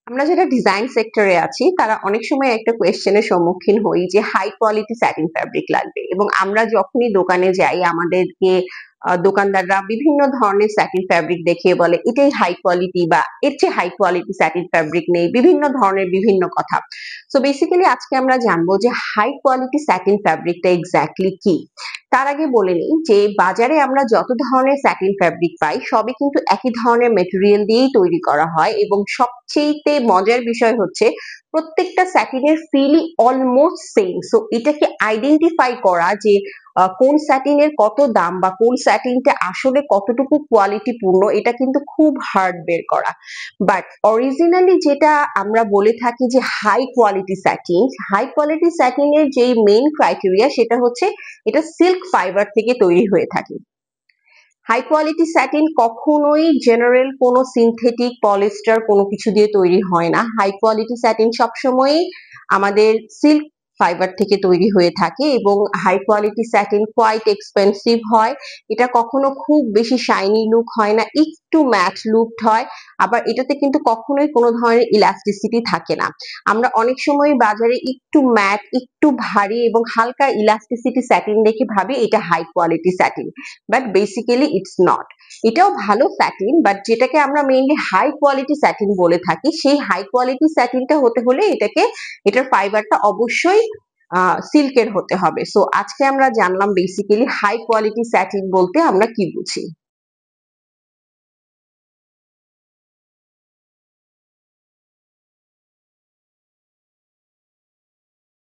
আমরা যারা ডিজাইন সেক্টরে আছি তারা অনেক সময় একটা কোয়েশ্চেনের সম্মুখীন হই যে হাই কোয়ালিটি স্যাটিন ফ্যাব্রিক লাগবে, এবং আমরা যখনই দোকানে যাই আমাদেরকে দোকানদাররা বিভিন্ন ধরনের স্যাটিন ফ্যাব্রিক দেখিয়ে বলে এটাই হাই কোয়ালিটি বা এর চেয়ে হাই কোয়ালিটি স্যাটিন ফ্যাব্রিক নেই, বিভিন্ন ধরনের বিভিন্ন কথা। সো বেসিক্যালি আজকে আমরা জানবো যে হাই কোয়ালিটি স্যাটিন ফ্যাব্রিকটা এক্স্যাক্টলি কি। তার আগে বলে নিই যে বাজারে আমরা যত ধরনের স্যাটিন ফ্যাব্রিক পাই সবই কিন্তু একই ধরনের মেটেরিয়াল দিয়েই তৈরি করা হয়, এবং সবচেয়ে মজার বিষয় হচ্ছে প্রত্যেকটা স্যাটিনের ফিলই অলমোস্ট সেম। সো এটাকে আইডেন্টিফাই করা যে কোন স্যাটিনের কত দাম বা কোন স্যাটিনটা আসলে কতটুকু কোয়ালিটিপূর্ণ এটা কিন্তু খুব হার্ড বের করা। বাট অরিজিনালি যেটা আমরা বলে থাকি যে হাই কোয়ালিটি স্যাটিনের যেই মেইন ক্রাইটেরিয়া সেটা হচ্ছে এটা সিল্ক ফাইবার থেকে তৈরি হয়ে থাকে। হাই কোয়ালিটি স্যাটিন কখনোই জেনারেল কোনো সিনথেটিক পলিস্টার কোনো কিছু দিয়ে তৈরি হয় না। হাই কোয়ালিটি স্যাটিন সবসময়ই আমাদের সিল্ক ফাইবার থেকে তৈরি হয়ে থাকে, এবং high quality satin quite expensive হয়। এটা কখনো খুব বেশি শাইনি লুক হয় না, একটু ম্যাট লুক হয়। আবার এটাতে কিন্তু কখনোই কোনো ধরনের ইলাস্টিসিটি থাকে না। আমরা অনেক সময় বাজারে একটু ম্যাট, একটু ভারী এবং হালকা ইলাস্টিসিটি স্যাটিন দেখে ভাবি এটা high quality satin, but basically it's not. এটাও ভালো স্যাটিন, বাট যেটাকে আমরা মেইনলি হাই কোয়ালিটি স্যাটিন বলে থাকি সেই হাই কোয়ালিটি স্যাটিনটা হতে হলে এটার ফাইবারটা অবশ্যই সিল্কের হতে হবে। সো আজকে আমরা জানলাম বেসিক্যালি হাই কোয়ালিটি স্যাটিন বলতে আমরা কি বুঝি।